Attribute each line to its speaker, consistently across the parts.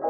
Speaker 1: So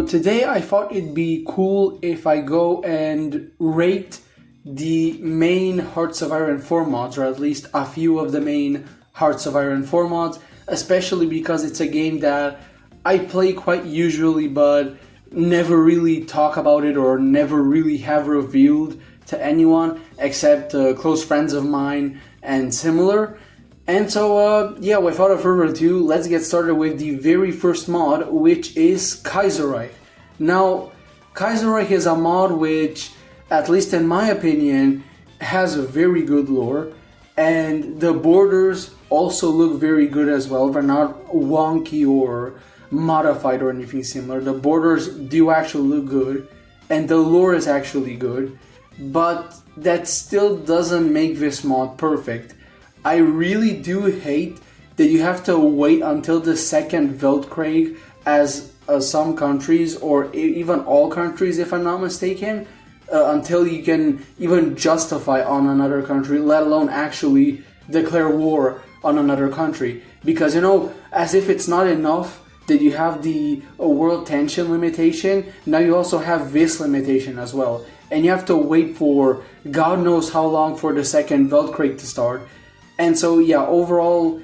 Speaker 1: today I thought it'd be cool if I go and rate the main Hearts of Iron 4 mods, or at least a few of the main Hearts of Iron 4 mods, especially because it's a game that I play quite usually but never really talk about it or never really have revealed to anyone except close friends of mine and similar. And so, yeah, without further ado, let's get started with the very first mod, which is Kaiserreich. Now, Kaiserreich is a mod which, at least in my opinion, has a very good lore, and the borders also look very good as well. They're not wonky or modified or anything similar. The borders do actually look good, and the lore is actually good, but that still doesn't make this mod perfect. I really do hate that you have to wait until the second Weltkrieg, as some countries, or even all countries if I'm not mistaken, until you can even justify on another country, let alone actually declare war on another country. Because, you know, as if it's not enough that you have the world tension limitation, now you also have this limitation as well. And you have to wait for God knows how long for the second Weltkrieg to start. And so, yeah, overall,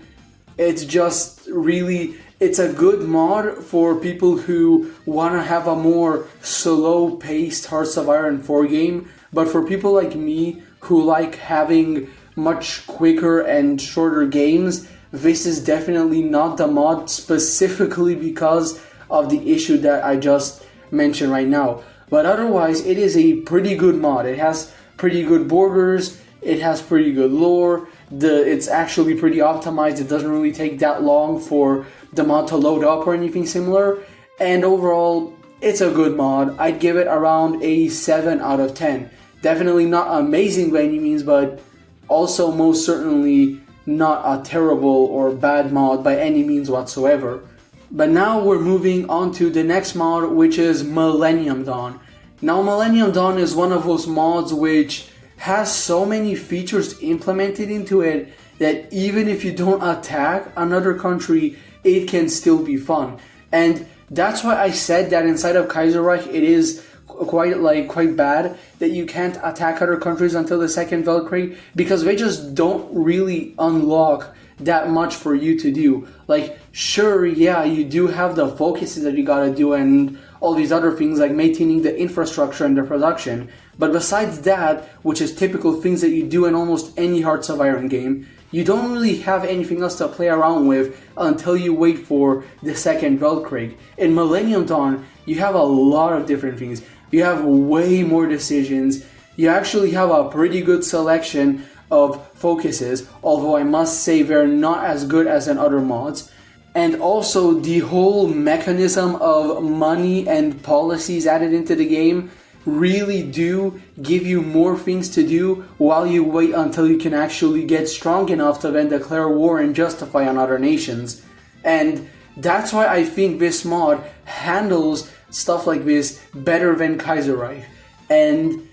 Speaker 1: it's just really, it's a good mod for people who want to have a more slow-paced Hearts of Iron 4 game. But for people like me who like having much quicker and shorter games, this is definitely not the mod, specifically because of the issue that I just mentioned right now. But otherwise, it is a pretty good mod. It has pretty good borders, it has pretty good lore, it's actually pretty optimized. It doesn't really take that long for the mod to load up or anything similar. And overall, it's a good mod. I'd give it around a 7 out of 10. Definitely not amazing by any means, but also most certainly not a terrible or bad mod by any means whatsoever. But now we're moving on to the next mod, which is Millennium Dawn. Now, Millennium Dawn is one of those mods which has so many features implemented into it that even if you don't attack another country, it can still be fun. And that's why I said that inside of Kaiserreich it is quite bad that you can't attack other countries until the second Weltkrieg, because they just don't really unlock that much for you to do. Like, sure, yeah, you do have the focuses that you gotta do and all these other things like maintaining the infrastructure and the production, but besides that, which is typical things that you do in almost any Hearts of Iron game, you don't really have anything else to play around with until you wait for the second Weltkrieg. In Millennium Dawn, you have a lot of different things. You have way more decisions. You actually have a pretty good selection of focuses, although I must say they're not as good as in other mods. And also the whole mechanism of money and policies added into the game really do give you more things to do while you wait until you can actually get strong enough to then declare war and justify on other nations. And that's why I think this mod handles stuff like this better than Kaiserreich. And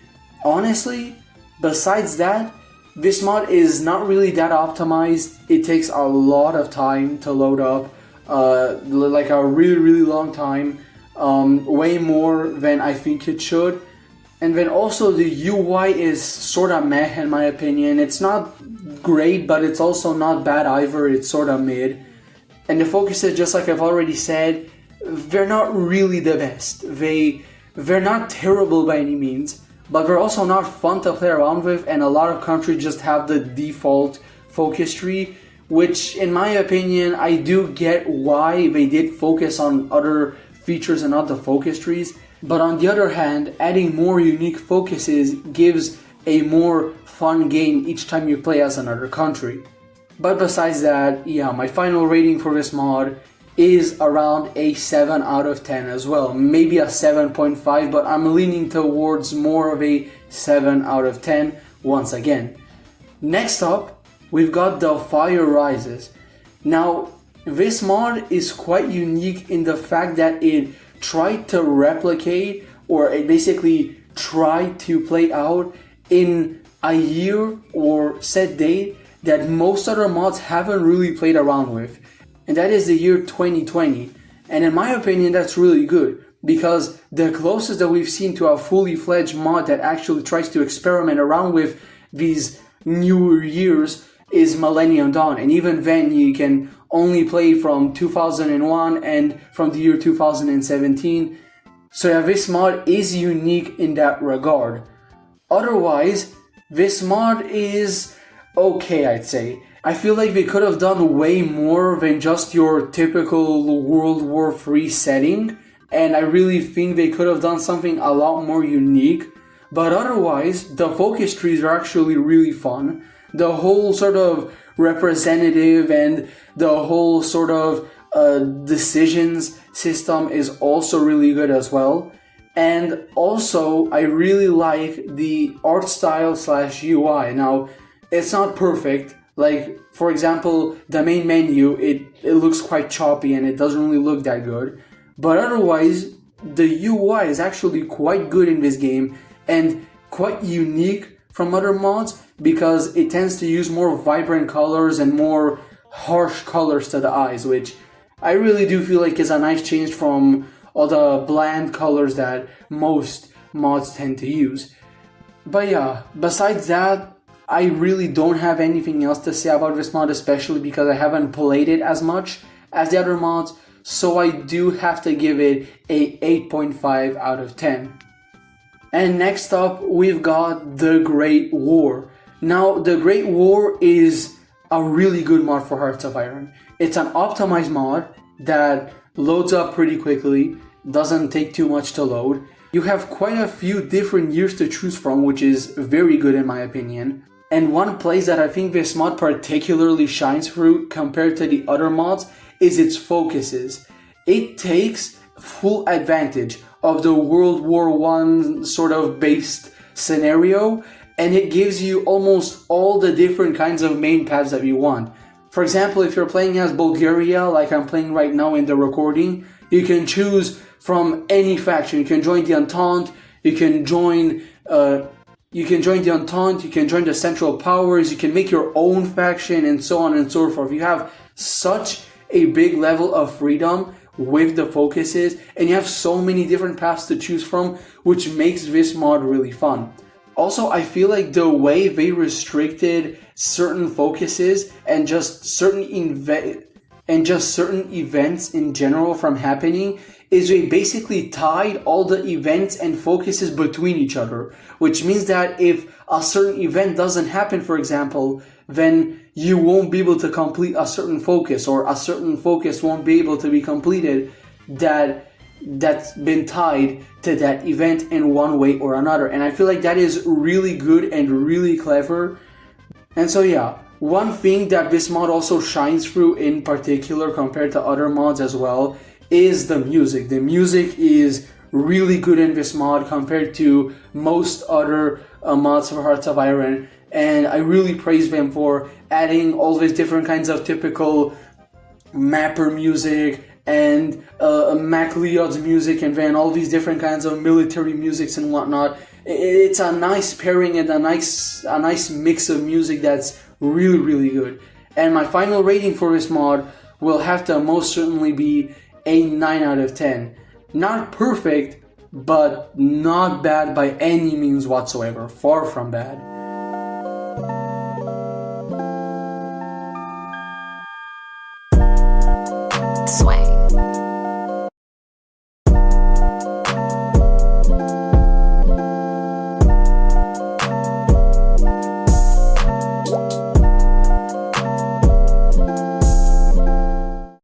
Speaker 1: honestly, besides that, this mod is not really that optimized. It takes a lot of time to load up, like a really long time, way more than I think it should. And then also the UI is sorta meh in my opinion. It's not great, but it's also not bad either. It's sorta mid. And the focuses, just like I've already said, they're not really the best. They're not terrible by any means, but they're also not fun to play around with, and a lot of countries just have the default focus tree, which in my opinion, I do get why they did focus on other features and not the focus trees. But on the other hand, adding more unique focuses gives a more fun game each time you play as another country. But besides that, yeah, my final rating for this mod is around a 7 out of 10 as well. Maybe a 7.5, but I'm leaning towards more of a 7 out of 10 once again. Next up, we've got the Fire Rises. Now, this mod is quite unique in the fact that it tried to replicate, or it basically tried to play out in a year or set date that most other mods haven't really played around with, and that is the year 2020. And in my opinion, that's really good, because the closest that we've seen to a fully fledged mod that actually tries to experiment around with these newer years is Millennium Dawn, and even then you can only play from 2001 and from the year 2017. So yeah, this mod is unique in that regard. Otherwise, this mod is okay, I'd say. I feel like they could have done way more than just your typical World War III setting, and I really think they could have done something a lot more unique. But otherwise, the focus trees are actually really fun. The whole sort of representative and the whole sort of decisions system is also really good as well. And also, I really like the art style / UI. Now, it's not perfect. Like, for example, the main menu, it looks quite choppy and it doesn't really look that good. But otherwise, the UI is actually quite good in this game and quite unique from other mods, because it tends to use more vibrant colors and more harsh colors to the eyes, which I really do feel like is a nice change from all the bland colors that most mods tend to use. But yeah, besides that, I really don't have anything else to say about this mod, especially because I haven't played it as much as the other mods, so I do have to give it a 8.5 out of 10. And next up, we've got The Great War. Now, The Great War is a really good mod for Hearts of Iron. It's an optimized mod that loads up pretty quickly, doesn't take too much to load. You have quite a few different years to choose from, which is very good in my opinion. And one place that I think this mod particularly shines through compared to the other mods is its focuses. It takes full advantage of the World War I sort of based scenario, and it gives you almost all the different kinds of main paths that you want. For example, if you're playing as Bulgaria, like I'm playing right now in the recording, you can choose from any faction. You can join the Entente, you can join the Entente, you can join the Central Powers, you can make your own faction, and so on and so forth. You have such a big level of freedom with the focuses, and you have so many different paths to choose from, which makes this mod really fun. Also, I feel like the way they restricted certain focuses and just certain events in general from happening is they basically tied all the events and focuses between each other, which means that if a certain event doesn't happen, for example, then you won't be able to complete a certain focus, or a certain focus won't be able to be completed that's been tied to that event in one way or another. And I feel like that is really good and really clever. And so yeah, one thing that this mod also shines through in particular compared to other mods as well is the music. The music is really good in this mod compared to most other mods for Hearts of Iron, and I really praise them for adding all these different kinds of typical mapper music and MacLeod's music, and then all these different kinds of military musics and whatnot. It's a nice pairing and a nice mix of music that's really, really good. And my final rating for this mod will have to most certainly be a 9 out of 10. Not perfect, but not bad by any means whatsoever. Far from bad.